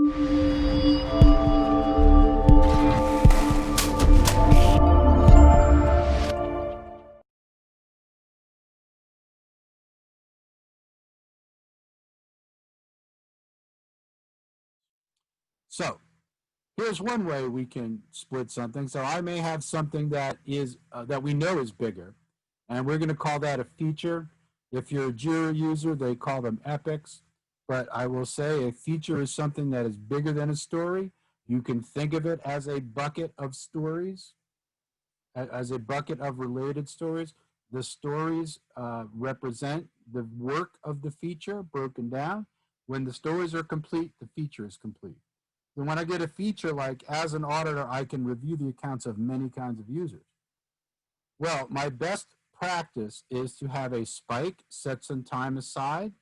So here's one way we can split something. So I may have something that is that we know is bigger, and we're going to call that a feature. If you're a Jira user, they call them epics. But I will say a feature is something that is bigger than a story. You can think of it as a bucket of stories, as a bucket of related stories. The stories represent the work of the feature broken down. When the stories are complete, the feature is complete. And when I get a feature like, as an auditor, I can review the accounts of many kinds of users. Well, my best practice is to have a spike, set some time aside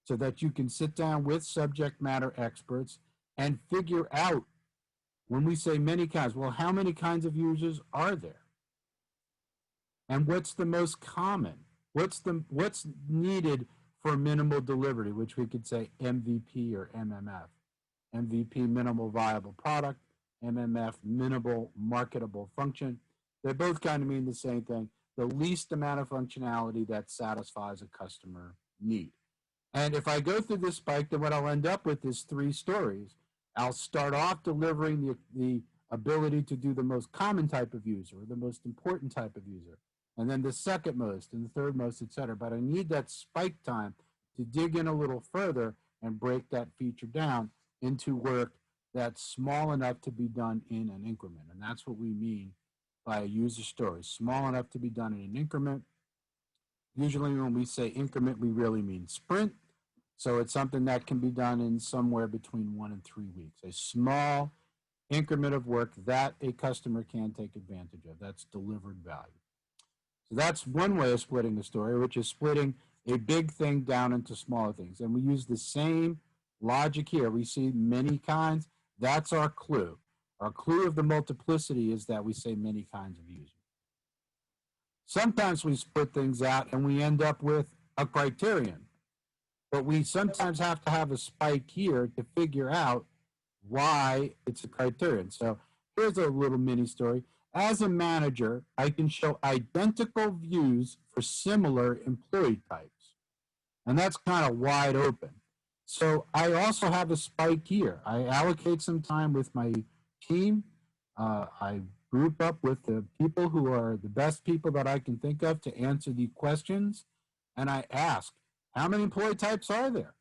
so that you can sit down with subject matter experts and figure out, when we say many kinds, well, how many kinds of users are there? And what's the most common? What's needed for minimal delivery, which we could say MVP or MMF. MVP, minimal viable product, MMF, minimal marketable function. They both kind of mean the same thing, the least amount of functionality that satisfies a customer need. And if I go through this spike, then what I'll end up with is 3 stories. I'll start off delivering the ability to do the most common type of user, or the most important type of user, and then the second most, and the third most, et cetera. But I need that spike time to dig in a little further and break that feature down into work that's small enough to be done in an increment. And that's what we mean by a user story, small enough to be done in an increment. Usually when we say increment, we really mean sprint. So it's something that can be done in somewhere between 1 and 3 weeks, a small increment of work that a customer can take advantage of. That's delivered value. So that's one way of splitting the story, which is splitting a big thing down into smaller things. And we use the same logic here. We see many kinds. That's our clue. Our clue of the multiplicity is that we say many kinds of users. Sometimes we split things out and we end up with a criterion. But we sometimes have to have a spike here to figure out why it's a criterion. So here's a little mini story. As a manager, I can show identical views for similar employee types. And that's kind of wide open. So I also have a spike here. I allocate some time with my team. I group up with the people who are the best people that I can think of to answer the questions. And I ask, how many employee types are there?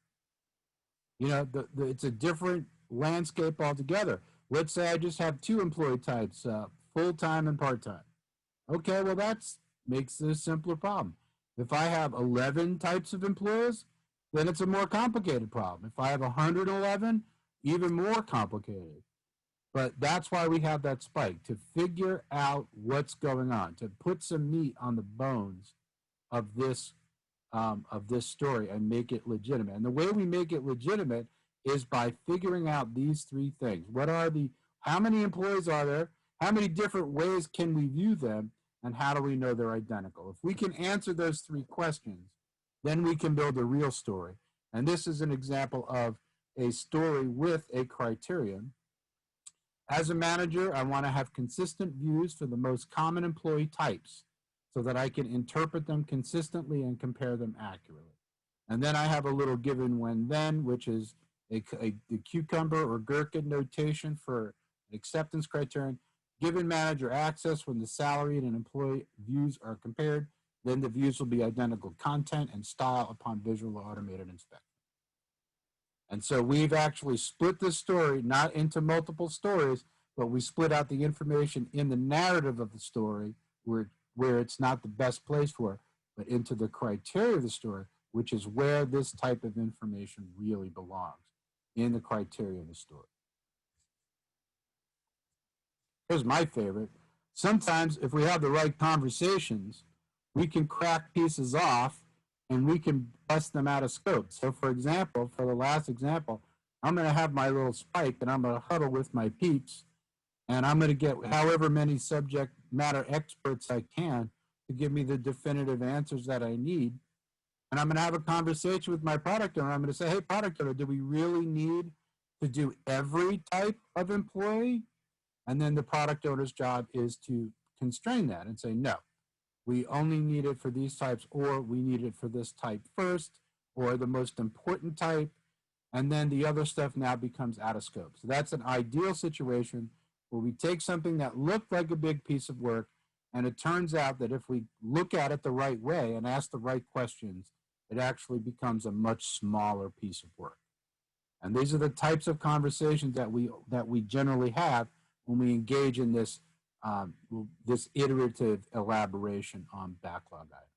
You know, it's a different landscape altogether. Let's say I just have 2 employee types, full-time and part-time. Okay, well, that makes it a simpler problem. If I have 11 types of employees, then it's a more complicated problem. If I have 111, even more complicated. But that's why we have that spike, to figure out what's going on, to put some meat on the bones of this story and make it legitimate. And the way we make it legitimate is by figuring out these 3 things. How many employees are there? How many different ways can we view them? And how do we know they're identical? If we can answer those 3 questions, then we can build a real story. And this is an example of a story with a criterion. As a manager, I want to have consistent views for the most common employee types so that I can interpret them consistently and compare them accurately. And then I have a little given when then, which is the cucumber or gherkin notation for an acceptance criterion. Given manager access when the salaried and employee views are compared, then the views will be identical content and style upon visual or automated inspection. And so we've actually split this story not into multiple stories, but we split out the information in the narrative of the story where it's not the best place for it, but into the criteria of the story, which is where this type of information really belongs, in the criteria of the story. Here's my favorite. Sometimes if we have the right conversations, we can crack pieces off and we can bust them out of scope. So for example, for the last example, I'm going to have my little spike and I'm going to huddle with my peeps and I'm going to get however many subject matter experts I can to give me the definitive answers that I need. And I'm going to have a conversation with my product owner. I'm going to say, hey, product owner, do we really need to do every type of employee. And then the product owner's job is to constrain that and say, no, we only need it for these types, or we need it for this type first, or the most important type. And then the other stuff now becomes out of scope. So that's an ideal situation where we take something that looked like a big piece of work, and it turns out that if we look at it the right way and ask the right questions, it actually becomes a much smaller piece of work. And these are the types of conversations that we generally have when we engage in this this iterative elaboration on backlog items.